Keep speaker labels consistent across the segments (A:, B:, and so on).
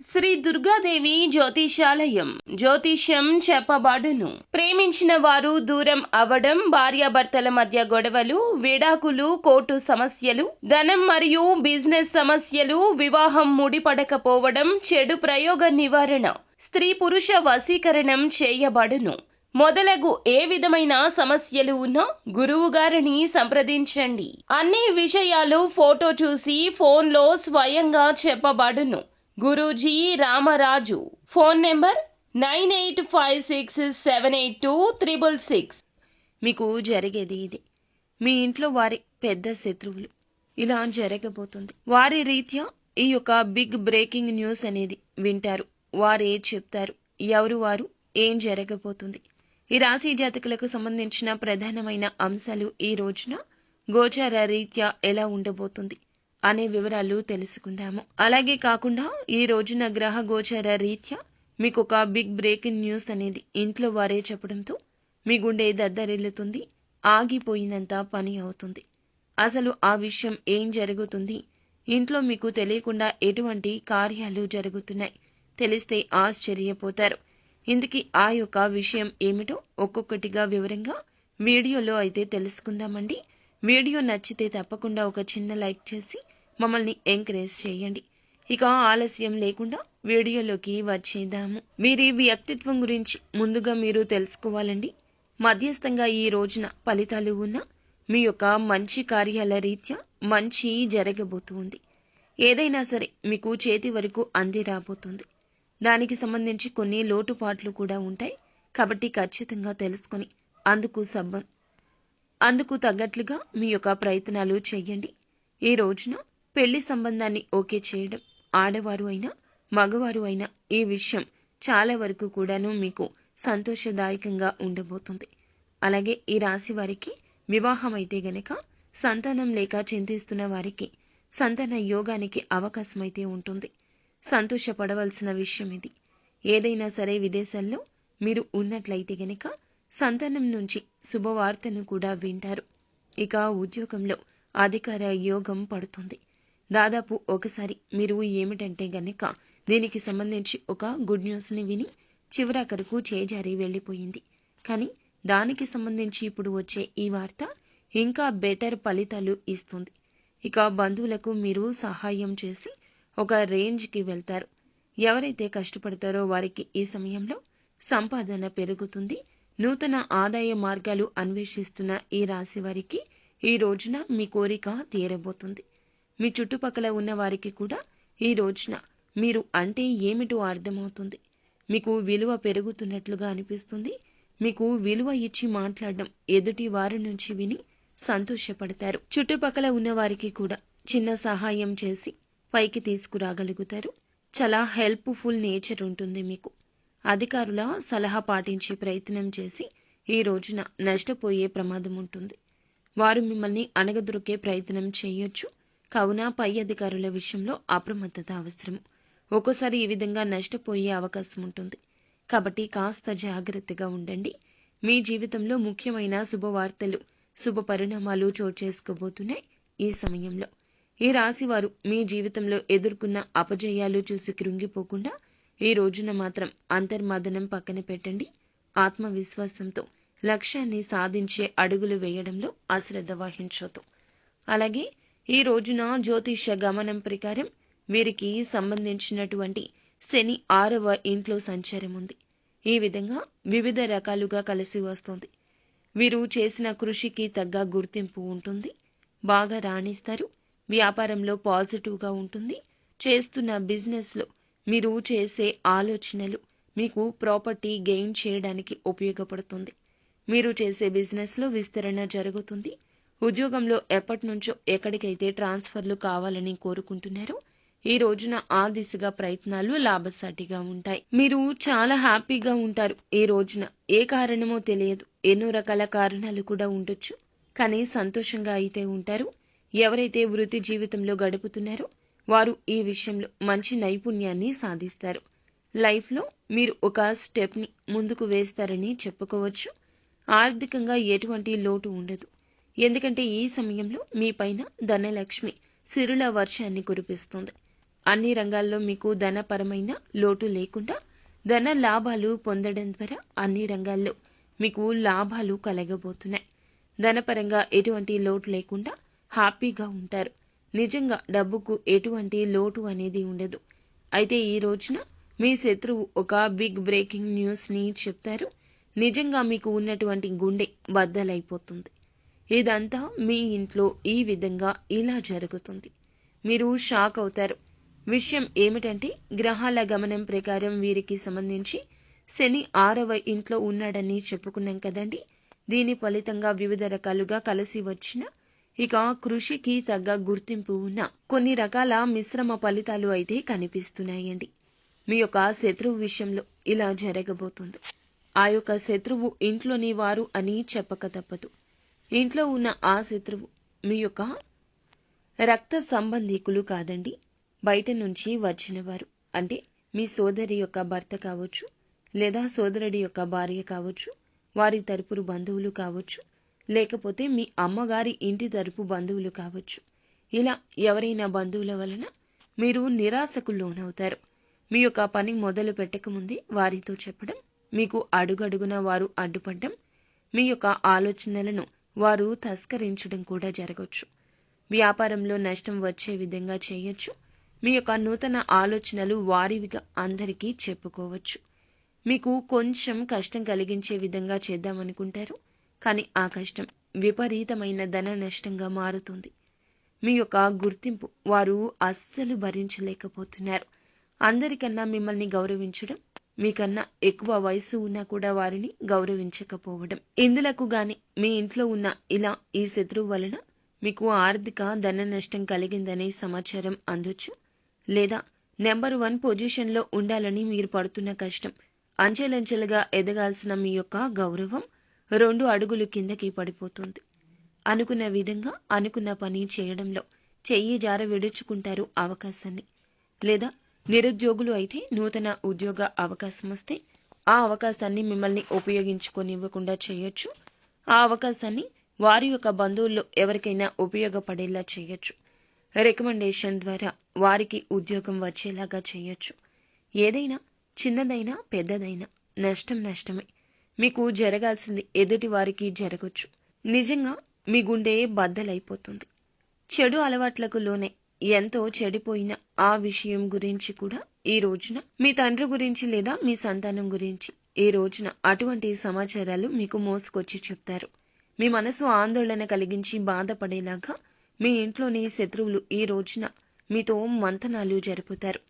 A: శ్రీ దుర్గాదేవి జ్యోతిషాలయం జ్యోతిష్యం చెప్పబడును. ప్రేమించిన వారు దూరం అవ్వడం, భార్యాభర్తల మధ్య గొడవలు, విడాకులు, కోర్టు సమస్యలు, ధనం మరియు బిజినెస్ సమస్యలు, వివాహం ముడిపడకపోవడం, చెడు ప్రయోగ నివారణ, స్త్రీ పురుష వశీకరణం చేయబడును. మొదలగు ఏ విధమైన సమస్యలు ఉన్నా గురువు గారిని సంప్రదించండి. అన్ని విషయాలు ఫోటో చూసి ఫోన్లో స్వయంగా చెప్పబడును. గురూజీ రామరాజు. Phone number 9856782666. మీకు జరిగేది ఇది. మీ ఇంట్లో వారి పెద్ద శత్రువులు. ఇలా జరగబోతుంది. వారి రీత్యా ఈ యొక్క బిగ్ బ్రేకింగ్ న్యూస్ అనేది వింటారు. వారే చెప్తారు ఎవరు వారు, ఏం జరగబోతుంది. ఈ రాశి జాతకులకు సంబంధించిన ప్రధానమైన అంశాలు ఈ రోజున గోచార రీత్యా ఎలా ఉండబోతుంది అనే వివరాలు తెలుసుకుందాము. అలాగే కాకుండా ఈ రోజున గ్రహ గోచార రీత్యా మీకు ఒక బిగ్ బ్రేకింగ్ న్యూస్ అనేది ఇంట్లో వారే చెప్పడంతో మీ గుండె దద్దరిల్లుతుంది, ఆగిపోయినంత పని అవుతుంది. అసలు ఆ విషయం ఏం జరుగుతుంది, ఇంట్లో మీకు తెలియకుండా ఎటువంటి కార్యాలు జరుగుతున్నాయి, తెలిస్తే ఆశ్చర్యపోతారు. ఇందుకీ ఆ యొక్క విషయం ఏమిటో ఒక్కొక్కటిగా వివరంగా వీడియోలో అయితే తెలుసుకుందామండి. వీడియో నచ్చితే తప్పకుండా ఒక చిన్న లైక్ చేసి మమ్మల్ని ఎంకరేజ్ చేయండి. ఇక ఆలస్యం లేకుండా వీడియోలోకి వచ్చేద్దాము. వీరి వ్యక్తిత్వం గురించి ముందుగా మీరు తెలుసుకోవాలండి. మధ్యస్థంగా ఈ రోజున ఫలితాలు ఉన్న మీ యొక్క మంచి కార్యాల రీత్యా మంచి జరగబోతుంది. ఏదైనా సరే మీకు చేతి వరకు అంది రాబోతుంది. దానికి సంబంధించి కొన్ని లోటుపాట్లు కూడా ఉంటాయి. కాబట్టి ఖచ్చితంగా తెలుసుకొని అందుకు తగ్గట్లుగా మీ యొక్క ప్రయత్నాలు చేయండి. ఈ రోజున పెళ్లి సంబంధాన్ని ఓకే చేయడం, ఆడవారు అయినా మగవారు అయినా ఈ విషయం చాలా వరకు కూడాను మీకు సంతోషదాయకంగా ఉండబోతుంది. అలాగే ఈ రాశి వారికి వివాహం అయితే గనక సంతానం లేక చింతిస్తున్న వారికి సంతాన యోగానికి అవకాశం అయితే ఉంటుంది. సంతోషపడవలసిన విషయం ఇది. ఏదైనా సరే విదేశాల్లో మీరు ఉన్నట్లయితే గనక సంతానం నుంచి శుభవార్తను కూడా వింటారు. ఇక ఉద్యోగంలో అధికార యోగం పడుతుంది. దాదాపు ఒకసారి మీరు ఏమిటంటే గనక దీనికి సంబంధించి ఒక గుడ్ న్యూస్ని విని చివరాఖరుకు చేజారి వెళ్ళిపోయింది. కానీ దానికి సంబంధించి ఇప్పుడు వచ్చే ఈ వార్త ఇంకా బెటర్ ఫలితాలు ఇస్తుంది. ఇక బంధువులకు మీరు సహాయం చేసి ఒక రేంజ్కి వెళ్తారు. ఎవరైతే కష్టపడతారో వారికి ఈ సమయంలో సంపాదన పెరుగుతుంది. నూతన ఆదాయ మార్గాలు అన్వేషిస్తున్న ఈ రాశి వారికి ఈ రోజున మీ కోరిక తీరబోతుంది. మీ చుట్టుపక్కల ఉన్న వారికి కూడా ఈ రోజున మీరు అంటే ఏమిటో అర్థమవుతుంది. మీకు విలువ పెరుగుతున్నట్లుగా అనిపిస్తుంది. మీకు విలువ ఇచ్చి మాట్లాడడం ఎదుటి వారి నుంచి విని సంతోషపడతారు. చుట్టుపక్కల ఉన్న వారికి కూడా చిన్న సహాయం చేసి పైకి తీసుకురాగలుగుతారు. చాలా హెల్ప్ఫుల్ నేచర్ ఉంటుంది మీకు. అధికారుల సలహా పాటించే ప్రయత్నం చేసి ఈ రోజున నష్టపోయే ప్రమాదం ఉంటుంది. వారు మిమ్మల్ని అణగదొరికే ప్రయత్నం చేయొచ్చు. కావున పై అధికారుల విషయంలో అప్రమత్తత అవసరము. ఒక్కోసారి ఈ విధంగా నష్టపోయే అవకాశం ఉంటుంది. కాబట్టి కాస్త జాగ్రత్తగా ఉండండి. మీ జీవితంలో ముఖ్యమైన శుభవార్తలు, శుభ పరిణామాలు చోటు చేసుకోబోతున్నాయి. ఈ సమయంలో ఈ రాశివారు మీ జీవితంలో ఎదుర్కొన్న అపజయాలు చూసి కృంగిపోకుండా ఈ రోజున మాత్రం అంతర్మదనం పక్కన పెట్టండి. ఆత్మవిశ్వాసంతో లక్ష్యాన్ని సాధించే అడుగులు వేయడంలో అశ్రద్ధ వహించొద్దు. అలాగే ఈ రోజున జ్యోతిష్య గమనం ప్రకారం వీరికి సంబంధించినటువంటి శని 6వ ఇంట్లో సంచారం ఉంది. ఈ విధంగా వివిధ రకాలుగా కలిసి వస్తుంది. వీరు చేసిన కృషికి తగ్గ గుర్తింపు ఉంటుంది. బాగా రాణిస్తారు. వ్యాపారంలో పాజిటివ్గా ఉంటుంది. చేస్తున్న బిజినెస్లో మీరు చేసే ఆలోచనలు మీకు ప్రాపర్టీ గెయిన్ చేయడానికి ఉపయోగపడుతుంది. మీరు చేసే బిజినెస్లో విస్తరణ జరుగుతుంది. ఉద్యోగంలో ఎప్పటి నుంచో ఎక్కడికైతే ట్రాన్స్ఫర్లు కావాలని కోరుకుంటున్నారో ఈ రోజున ఆ దిశగా ప్రయత్నాలు లాభసాటిగా ఉంటాయి. మీరు చాలా హ్యాపీగా ఉంటారు. ఈ రోజున ఏ కారణమో తెలియదు, ఎన్నో రకాల కారణాలు కూడా ఉండొచ్చు. కానీ సంతోషంగా అయితే ఉంటారు. ఎవరైతే వృత్తి జీవితంలో గడుపుతున్నారో వారు ఈ విషయంలో మంచి నైపుణ్యాన్ని సాధిస్తారు. లైఫ్లో మీరు ఒక స్టెప్ని ముందుకు వేస్తారని చెప్పుకోవచ్చు. ఆర్థికంగా ఎటువంటి లోటు ఉండదు. ఎందుకంటే ఈ సమయంలో మీ పైన ధనలక్ష్మి సిరుల వర్షాన్ని కురిపిస్తుంది. అన్ని రంగాల్లో మీకు ధనపరమైన లోటు లేకుండా ధన లాభాలు పొందడం ద్వారా అన్ని రంగాల్లో మీకు లాభాలు కలగబోతున్నాయి. ధనపరంగా ఎటువంటి లోటు లేకుండా హ్యాపీగా ఉంటారు. నిజంగా డబ్బుకు ఎటువంటి లోటు అనేది ఉండదు. అయితే ఈ రోజున మీ శత్రువు ఒక బిగ్ బ్రేకింగ్ న్యూస్ని చెప్తారు. నిజంగా మీకు ఉన్నటువంటి గుండె బద్దలైపోతుంది. ఇదంతా మీ ఇంట్లో ఈ విధంగా ఇలా జరుగుతుంది. మీరు షాక్ అవుతారు. విషయం ఏమిటంటే గ్రహాల గమనం ప్రకారం వీరికి సంబంధించి శని 6వ ఇంట్లో ఉన్నాడని చెప్పుకున్నాం కదండి. దీని ఫలితంగా వివిధ రకాలుగా కలిసి వచ్చిన ఇక కృషికి తగ్గ గుర్తింపు ఉన్న కొన్ని రకాల మిశ్రమ ఫలితాలు అయితే కనిపిస్తున్నాయండి. మీ యొక్క శత్రువు విషయంలో ఇలా జరగబోతుంది. ఆ యొక్క శత్రువు ఇంట్లోని వారు అని చెప్పక తప్పదు. ఇంట్లో ఉన్న ఆ శత్రువు మీ యొక్క రక్త సంబంధీకులు కాదండి, బయట నుంచి వచ్చినవారు. అంటే మీ సోదరి యొక్క భర్త కావచ్చు, లేదా సోదరుడి యొక్క భార్య కావచ్చు, వారి తరపు బంధువులు కావచ్చు, లేకపోతే మీ అమ్మగారి ఇంటి తరపు బంధువులు కావచ్చు. ఇలా ఎవరైనా బంధువుల వలన మీరు నిరాశకు లోనవుతారు. మీ యొక్క పని మొదలు పెట్టకముందే వారితో చెప్పడం, మీకు అడుగడుగున వారు అడ్డుపడడం, మీ యొక్క ఆలోచనలను వారు తస్కరించడం కూడా జరగవచ్చు. వ్యాపారంలో నష్టం వచ్చే విధంగా చేయొచ్చు. మీ యొక్క నూతన ఆలోచనలు వారివిగా అందరికీ చెప్పుకోవచ్చు. మీకు కొంచెం కష్టం కలిగించే విధంగా చేద్దామనుకుంటారు, కానీ ఆ కష్టం విపరీతమైన ధన నష్టంగా మారుతుంది. మీ యొక్క గుర్తింపు వారు అస్సలు భరించలేకపోతున్నారు. అందరికన్నా మిమ్మల్ని గౌరవించడం, మీకన్నా ఎక్కువ వయసు ఉన్నా కూడా వారిని గౌరవించకపోవడం, ఇందులకు గాని మీ ఇంట్లో ఉన్న ఇలా ఈ శత్రువు వలన మీకు ఆర్థిక ధన నష్టం కలిగిందనే సమాచారం అందొచ్చు. లేదా నెంబర్ 1 పొజిషన్లో ఉండాలని మీరు పడుతున్న కష్టం, అంచెలంచెలుగా ఎదగాల్సిన మీ యొక్క గౌరవం 2 అడుగులు కిందకి పడిపోతుంది. అనుకున్న విధంగా అనుకున్న పని చేయడంలో చెయ్యి జార విడుచుకుంటారు అవకాశాన్ని. లేదా నిరుద్యోగులు అయితే నూతన ఉద్యోగ అవకాశం వస్తే ఆ అవకాశాన్ని మిమ్మల్ని ఉపయోగించుకోనివ్వకుండా చేయొచ్చు. ఆ అవకాశాన్ని వారి యొక్క బంధువుల్లో ఎవరికైనా ఉపయోగపడేలా చేయొచ్చు. రికమెండేషన్ ద్వారా వారికి ఉద్యోగం వచ్చేలాగా చేయొచ్చు. ఏదైనా చిన్నదైనా పెద్దదైనా నష్టం నష్టమే. మీకు జరగాల్సింది ఎదుటి వారికి జరగొచ్చు. నిజంగా మీ గుండె బద్దలైపోతుంది. చెడు అలవాట్లకు లోనే ఎంతో చెడిపోయిన ఆ విషయం గురించి కూడా ఈ రోజున మీ తండ్రి గురించి లేదా మీ సంతానం గురించి ఈ రోజున అటువంటి సమాచారాలు మీకు మోసుకొచ్చి చెప్తారు. మీ మనసు ఆందోళన కలిగించి బాధపడేలాగా మీ ఇంట్లోని శత్రువులు ఈ రోజున మీతో మంతనాలు జరుపుతారు.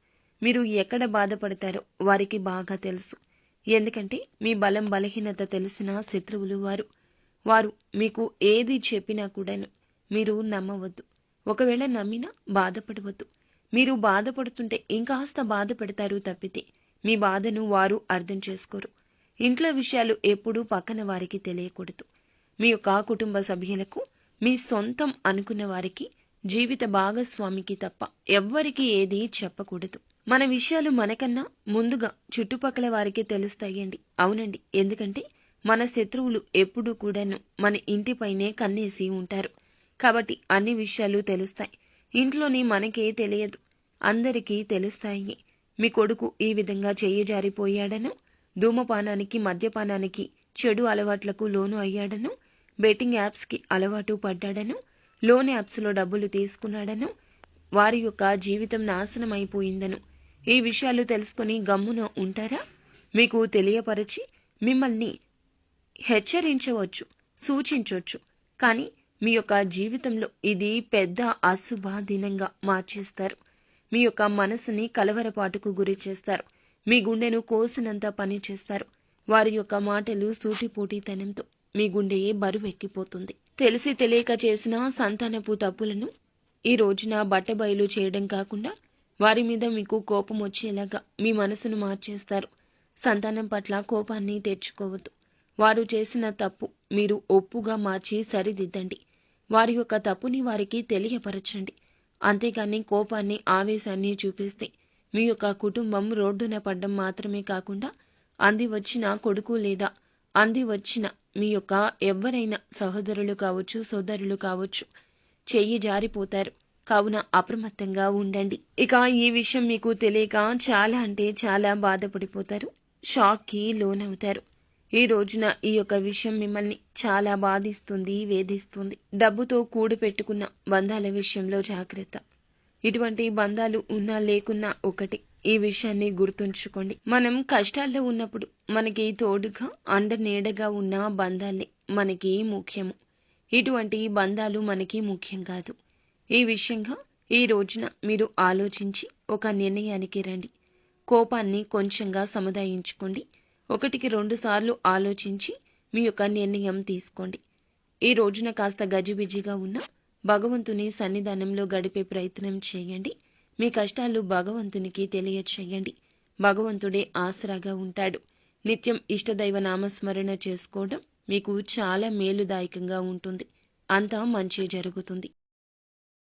A: మీరు ఎక్కడ బాధపడతారో వారికి బాగా తెలుసు. ఎందుకంటే మీ బలం బలహీనత తెలిసిన శత్రువులు వారు మీకు ఏది చెప్పినా కూడాను మీరు నమ్మవద్దు. ఒకవేళ నమ్మినా బాధపడవద్దు. మీరు బాధపడుతుంటే ఇంకాస్త బాధ పెడతారు తప్పితే మీ బాధను వారు అర్థం చేసుకోరు. ఇంట్లో విషయాలు ఎప్పుడూ పక్కన వారికి తెలియకూడదు. మీ యొక్క కుటుంబ సభ్యులకు, మీ సొంతం అనుకున్న వారికి, జీవిత భాగస్వామికి తప్ప ఎవ్వరికీ ఏదీ చెప్పకూడదు. మన విషయాలు మనకన్నా ముందుగా చుట్టుపక్కల వారికి తెలుస్తాయండి. అవునండి, ఎందుకంటే మన శత్రువులు ఎప్పుడూ కూడాను మన ఇంటిపైనే కన్నేసి ఉంటారు. కాబట్టి అన్ని విషయాలు తెలుస్తాయి. ఇంట్లోని మనకే తెలియదు, అందరికీ తెలుస్తాయి. మీ కొడుకు ఈ విధంగా చెయ్యి జారిపోయాడనో, ధూమపానానికి, మద్యపానానికి, చెడు అలవాట్లకు లోను అయ్యాడనో, బెట్టింగ్ యాప్స్కి అలవాటు పడ్డాడనో, లోన్ యాప్స్లో డబ్బులు తీసుకున్నాడనో, వారి యొక్క జీవితం నాశనం అయిపోయిందనో ఈ విషయాలు తెలుసుకుని గమ్మున ఉంటారా? మీకు తెలియపరిచి మిమ్మల్ని హెచ్చరించవచ్చు, సూచించవచ్చు. కానీ మీ యొక్క జీవితంలో ఇది పెద్ద అశుభ దినంగా మార్చేస్తారు. మీ యొక్క మనసుని కలవరపాటుకు గురి చేస్తారు. మీ గుండెను కోసినంత పని చేస్తారు. వారి యొక్క మాటలు సూటిపోటీతనంతో మీ గుండె బరువెక్కిపోతుంది. తెలిసి తెలియక చేసిన సంతానపు తప్పులను ఈ రోజున బట్టబయలు చేయడం కాకుండా వారి మీద మీకు కోపం వచ్చేలాగా మీ మనసును మార్చేస్తారు. సంతానం పట్ల కోపాన్ని తెచ్చుకోవద్దు. వారు చేసిన తప్పు మీరు ఒప్పుగా మార్చి సరిదిద్దండి. వారి యొక్క తప్పుని వారికి తెలియపరచండి. అంతేగాని కోపాన్ని, ఆవేశాన్ని చూపిస్తే మీ యొక్క కుటుంబం రోడ్డున పడ్డం మాత్రమే కాకుండా అంది వచ్చిన కొడుకు లేదా అంది వచ్చిన మీ యొక్క ఎవరైనా సహోదరులు కావచ్చు, సోదరులు కావచ్చు చెయ్యి జారిపోతారు. కావున అప్రమత్తంగా ఉండండి. ఇక ఈ విషయం మీకు తెలియక చాలా అంటే చాలా బాధపడిపోతారు. షాక్కి లోనవుతారు. ఈ రోజున ఈ యొక్క విషయం మిమ్మల్ని చాలా బాధిస్తుంది, వేధిస్తుంది. డబ్బుతో కూడిపెట్టుకున్న బంధాల విషయంలో జాగ్రత్త. ఇటువంటి బంధాలు ఉన్నా లేకున్నా ఒకటి. ఈ విషయాన్ని గుర్తుంచుకోండి. మనం కష్టాల్లో ఉన్నప్పుడు మనకి తోడుగా అండనీడగా ఉన్న బంధాలే మనకి ముఖ్యము. ఇటువంటి బంధాలు మనకి ముఖ్యం కాదు. ఈ విషయంగా ఈ రోజున మీరు ఆలోచించి ఒక నిర్ణయానికి రండి. కోపాన్ని కొంచెంగా సముదాయించుకోండి. 1కి 2 సార్లు ఆలోచించి మీ యొక్క నిర్ణయం తీసుకోండి. ఈ రోజున కాస్త గజిబిజిగా ఉన్న భగవంతుని సన్నిధానంలో గడిపే ప్రయత్నం చేయండి. మీ కష్టాలు భగవంతునికి తెలియచేయండి. భగవంతుడే ఆసరాగా ఉంటాడు. నిత్యం ఇష్టదైవ నామస్మరణ చేసుకోవడం మీకు చాలా మేలుదాయకంగా ఉంటుంది. అంతా మంచి జరుగుతుంది.